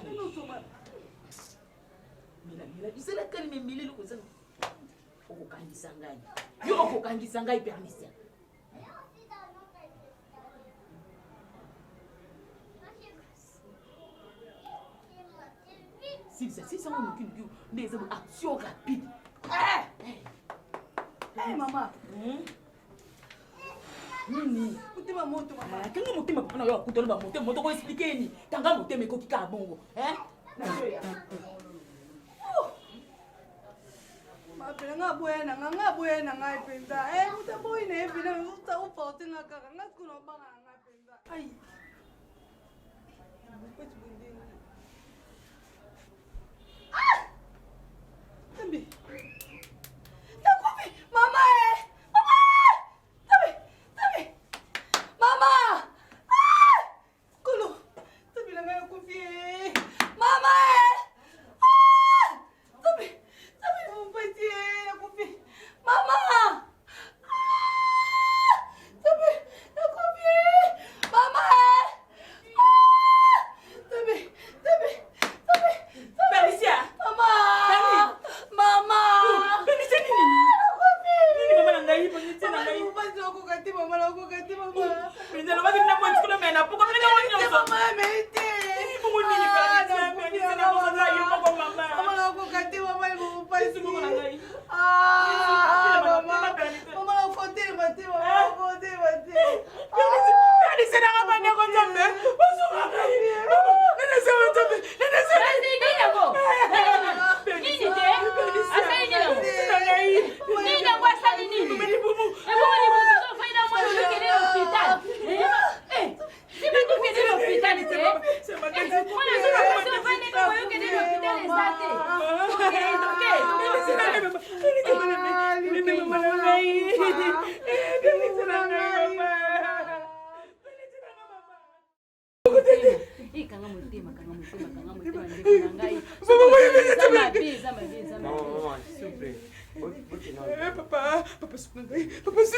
mila isela kali memile lokozo okukangisa ngai yo okukangisa ngai permission si ça on nous des actions rapides mama nini mutima moto mama kanga mutima papa na yo kutola ba moto ko expliquer ni tanga mutima ko kika bongo Nga boya na nga penza mutambo ine vina uta upote nga kaka nga kuno banga nga penza ai Tambi Takupi mama mama kulo Tambi la nga kufi mama Mama! Mama! Permission! Mama! Mama! Permission nini? Nini mama nangai permission nangai? Basi wakukati mama wakukati mama. Permission lo basi na mwanzi kuna mena puko mena wani nyoso. Mama mete. Mungu nini permission? Permission na mwanzo na yuko kwa mama. Mama wakukati mama ibu basi mungu nangai. Mama wakote mate mama wakote mate. Permission na mama ndeko njambe. Boso mama. Nene sewe njambe. Nene sewe. Nini yako? Nini te? Asa nini yako? Nini yako asa nini? Mbele bubu. Ebo ni bubu so faida mwana ukele hospital. Siba tu kele hospital te. Mwana so faida mwana ukele hospital esate. Okay. Kanga mutema ndeko na ngai. Zama bi. Maman, s'il vous plaît. Papa, papa, c'est bon, papa. C'est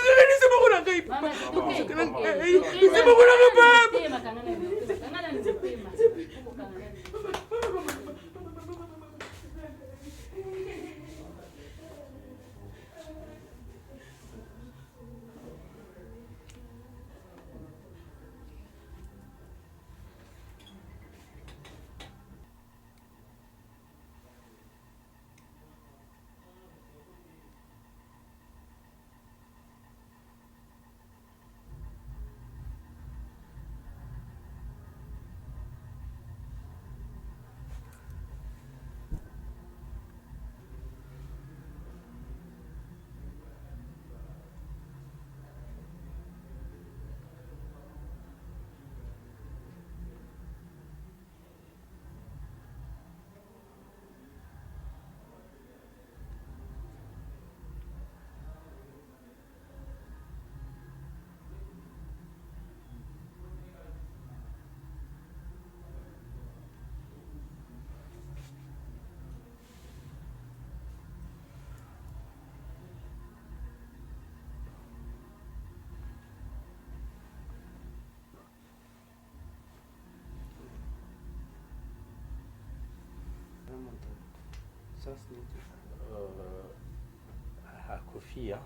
Kofi, hein,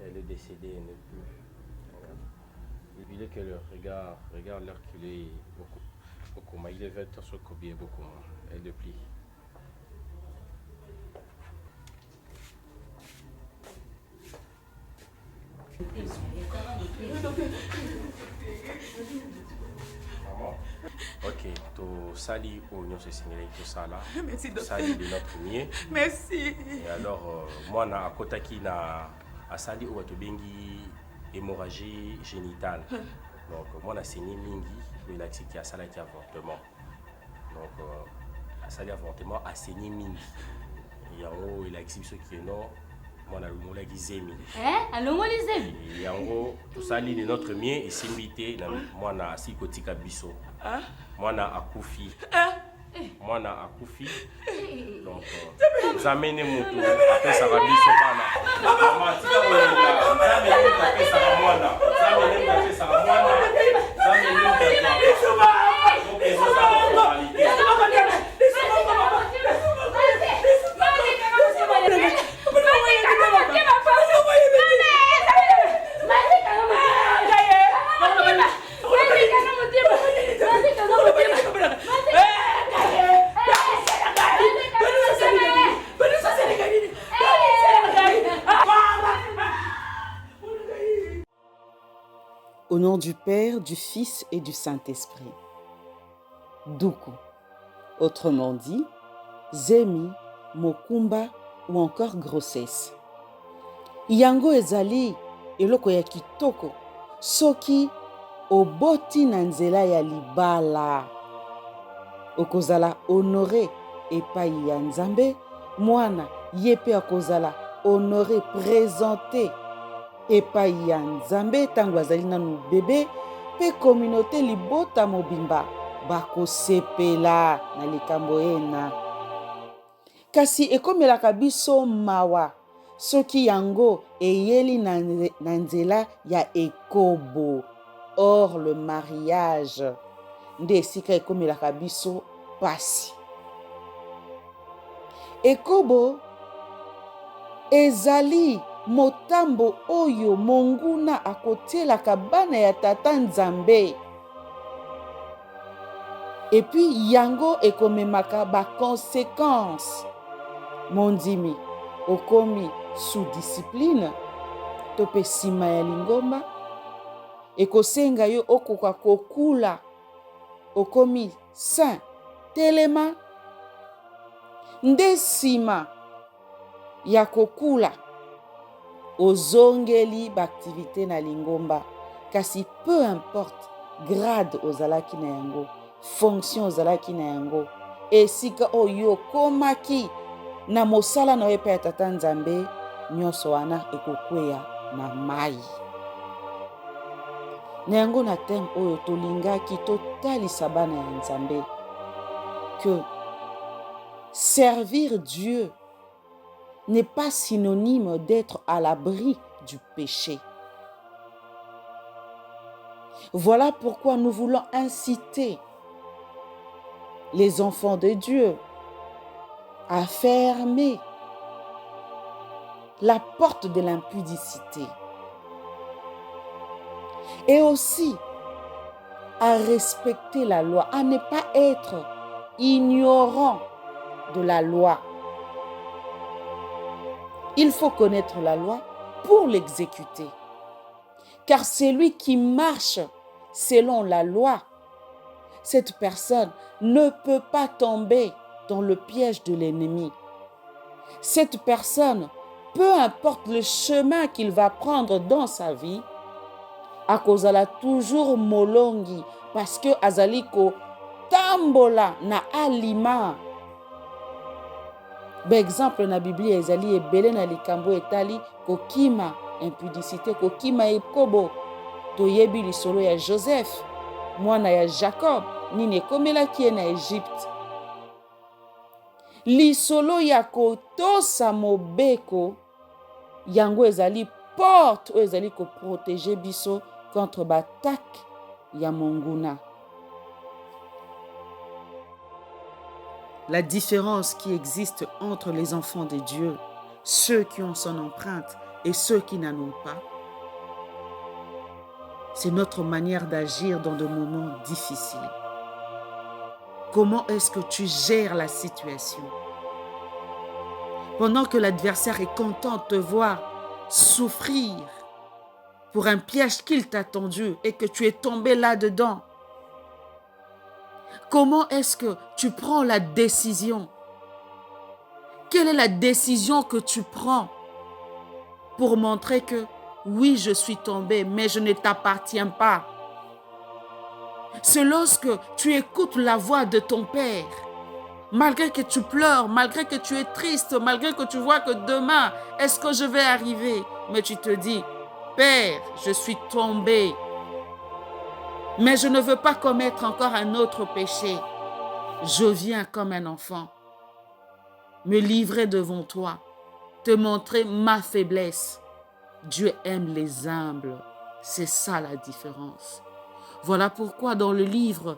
elle est décédée, elle n'est plus. Il voulait que le regarde l'heure qu'il est beaucoup moins. Il est 20h sur Kobi, beaucoup moins. Elle le plie. Ok, to sali oignon se signalé tout ça là. Merci docteur. Sali de notre mieux. Merci. Et alors moi na akotaki na asali o to bengi hémorragie génitale. Donc moi na saigné mingi, mais là qui a sala qui avortement. Donc asali avortement a saigné mingi. Et en gros il a exhibé ce qui est non. Moi na lumola gizemi. Alongo lizemi. Et en gros tout sali de notre mieux et simbité na moi na sikotika biso. Moi na akufi. Moi na akufi. Donc vous amenez mon tour après ça va biso bana. Maman tika wala. Ça me dit après ça va moi là. Ça me dit après ça va moi là. Ça me dit après ça va. Donc ils sont dans la réalité. Au nom du Père, du Fils et du Saint-Esprit. Duku, autrement dit, Zemi, Mokumba ou encore grossesse. Yango ezali eloko ya kitoko soki oboti na nzela ya libala. Okozala honoré epai ya Nzambe, mwana ye pe akozala honoré présenté epai ya Nzambe tango azali nanu bebe pe communauté libota mobimba bakosepela na likambo ena. Kasi ekomelaka biso mawa soki yango eyeli na nzela ya ekobo, or le mariage nde esika ekomelaka biso pasi. Ekobo ezali motambo oyo monguna akotielaka bana ya tata Nzambe. Et puis yango ekomemaka ba conséquences. Mondimi okomi sous discipline to pe sima ya lingomba ekosenga yo okoka kokula okomi saint telema nde sima ya kokula ozongeli baaktivité na lingomba. Kasi peu importe grade ozalaki na yango, fonction ozalaki na yango, esika oyo komaki na mosala na epa ya tata Nzambe, nyonso wana ekokweya na mai. Na yango na teme oyo tolingaki totalisa bana ya Nzambe que servir Dieu n'est pas synonyme d'être à l'abri du péché. Voilà pourquoi nous voulons inciter les enfants de Dieu à fermer la porte de l'impudicité et aussi à respecter la loi, à ne pas être ignorant de la loi. Il faut connaître la loi pour l'exécuter. Car celui qui marche selon la loi, cette personne ne peut pas tomber dans le piège de l'ennemi. Cette personne, peu importe le chemin qu'il va prendre dans sa vie, akozala toujours molongi parce que azaliko tambola na alima. Exemple na Biblia ezali ebele na likambo etali kokima impudicité, kokima ekobo. Toyebi lisolo ya Joseph, mwana ya Jacob, nini ekomelaki ye na Egypte. Lisolo ya kotosa mobeko, yango ezali porte oyo ezali koprotege biso contre battaque ya monguna. La différence qui existe entre les enfants de Dieu, ceux qui ont son empreinte et ceux qui n'en ont pas, c'est notre manière d'agir dans des moments difficiles. Comment est-ce que tu gères la situation? Pendant que l'adversaire est content de te voir souffrir pour un piège qu'il t'a tendu et que tu es tombé là-dedans, comment est-ce que tu prends la décision? Quelle est la décision que tu prends pour montrer que oui, je suis tombé, mais je ne t'appartiens pas? C'est lorsque tu écoutes la voix de ton Père, malgré que tu pleures, malgré que tu es triste, malgré que tu vois que demain, est-ce que je vais arriver? Mais tu te dis, Père, je suis tombé, mais je ne veux pas commettre encore un autre péché. Je viens comme un enfant, me livrer devant toi, te montrer ma faiblesse. Dieu aime les humbles. C'est ça la différence. Voilà pourquoi dans le livre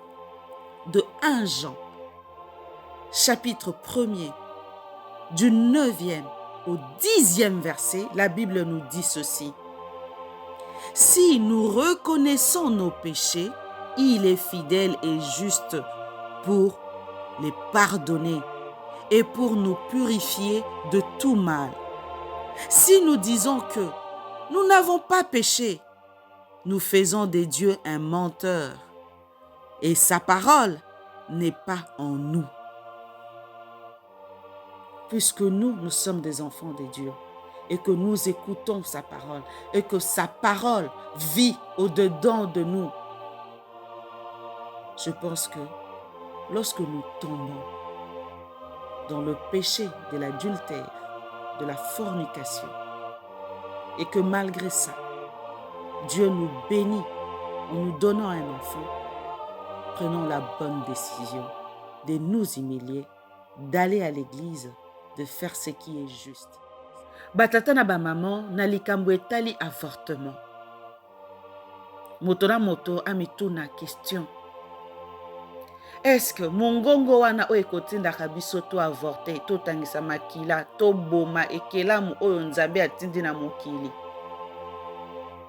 de 1 Jean, chapitre 1er, du 9e au 10e verset, la Bible nous dit ceci. Si nous reconnaissons nos péchés, il est fidèle et juste pour les pardonner et pour nous purifier de tout mal. Si nous disons que nous n'avons pas péché, nous faisons de Dieu un menteur et sa parole n'est pas en nous. Puisque nous sommes des enfants de Dieu et que nous écoutons sa parole et que sa parole vit au-dedans de nous, je pense que lorsque nous tombons dans le péché de l'adultère, de la fornication, et que malgré ça, Dieu nous bénit en nous donnant un enfant, prenons la bonne décision de nous humilier, d'aller à l'église, de faire ce qui est juste. Batata na ba maman na likambo etali avortement. Moto na moto amituna question. Est-ce que mongongo wana oyo ekotindaka biso to avorte, to tangisa makila, to boma ekelamu oyo Nzambe atindi na mokili,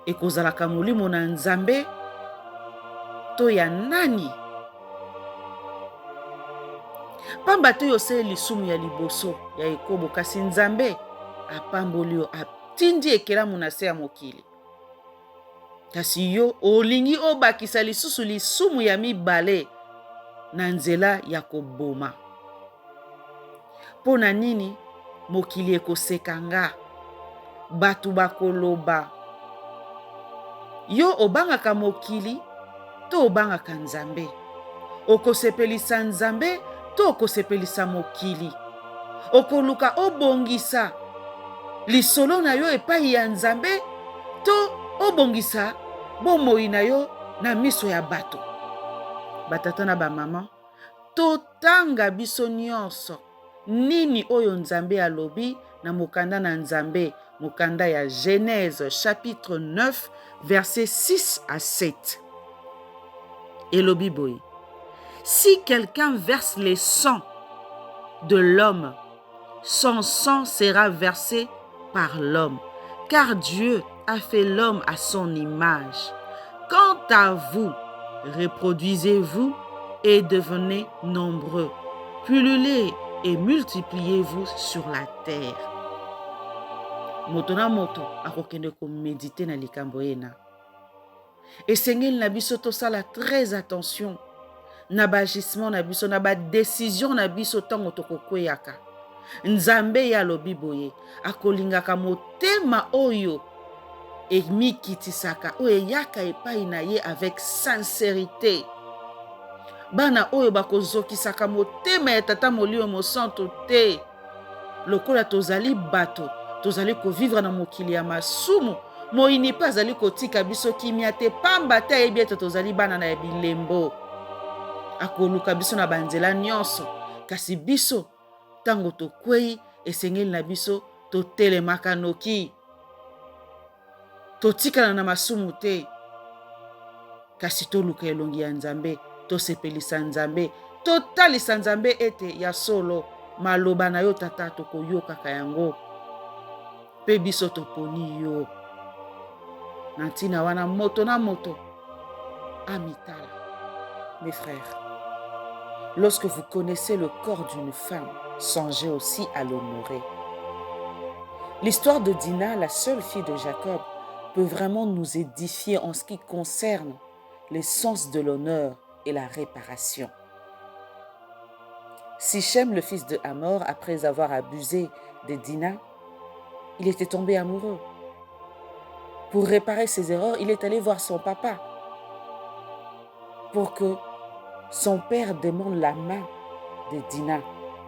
ekozalaka molimo na Nzambe to ya nani? Pamba te yo se lisumu ya liboso ya ekobo, kasi Nzambe apamboli yo atindi ekelamu na se ya mokili. Kasi yo olingi obakisa lisusu lisumu ya mibale na nzela ya koboma. Pona nini mokili ekosekanga, batu bakoloba yo obangaka mokili to obangaka Nzambe, okosepelisa Nzambe to okosepelisa mokili, okoluka obongisa lisolo na yo epai ya Nzambe to obongisa bomoi na yo na miso ya bato. Batata na ba mama, totanga biso nyonso nini oyo Nzambe alobi na mokanda na Nzambe, mokanda ya Genèse chapitre 9 versets 6 à 7. Elobi boye. Si quelqu'un verse les sangs de l'homme, son sang sera versé par l'homme, car Dieu a fait l'homme à son image. Quant à vous, reproduisez-vous et devenez nombreux. Pullulez et multipliez-vous sur la terre. Moto na moto akokende ko méditer na likambo ena. Esengeli na biso tosala très attention na bagissement na biso, na ba décision na biso tango tokokweyaka. Nzambe ya lobi boye akolingaka motema oyo emikitisaka oyo eyaka epai na ye avec sincérité. Bana oyo bakozokisaka motema ya tata molimo mosantu te. Lokola tozali bato, tozali kovivre na mokili ya masumu, moyini pa azali kotika biso kimia te, pamba te ayebi ete tozali bana na ya bilembo. Akoluka biso na banzela nyonso, kasi biso tango tokwei esengeli na biso totelemaka noki. Totikala na masumu te, kasi toluka elongi ya Nzambe, tosepelisa Nzambe, totalisa Nzambe ete ya solo maloba na yo tata tokoyokaka yango, pe biso toponi yo. Na ntina wana moto na moto amitala. Mes frères, lorsque vous connaissez le corps d'une femme, songez aussi à l'honorer. L'histoire de Dina, la seule fille de Jacob, peut vraiment nous édifier en ce qui concerne le sens de l'honneur et la réparation. Sichem, le fils de Hamor, après avoir abusé de Dina, il était tombé amoureux. Pour réparer ses erreurs, il est allé voir son papa pour que son père demande la main de Dina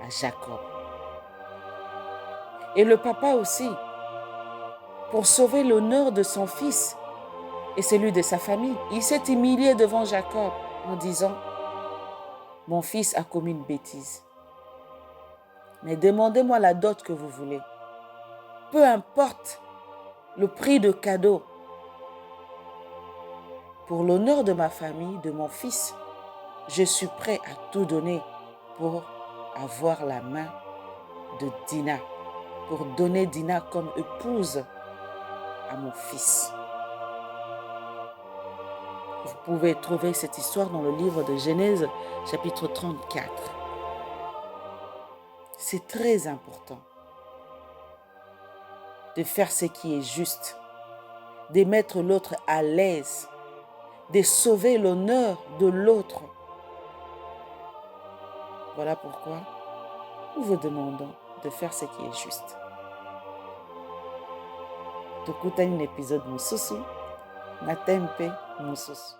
à Jacob. Et le papa aussi, pour sauver l'honneur de son fils et celui de sa famille, il s'est humilié devant Jacob en disant: mon fils a commis une bêtise, mais demandez-moi la dot que vous voulez. Peu importe le prix de cadeau. Pour l'honneur de ma famille, de mon fils, je suis prêt à tout donner pour avoir la main de Dina, pour donner Dina comme épouse à mon fils. Vous pouvez trouver cette histoire dans le livre de Genèse, chapitre 34. C'est très important de faire ce qui est juste, de mettre l'autre à l'aise, de sauver l'honneur de l'autre. Voilà pourquoi nous vous demandons de faire ce qui est juste. Tokutani l'épisode Moussousou, Matempe Moussousou.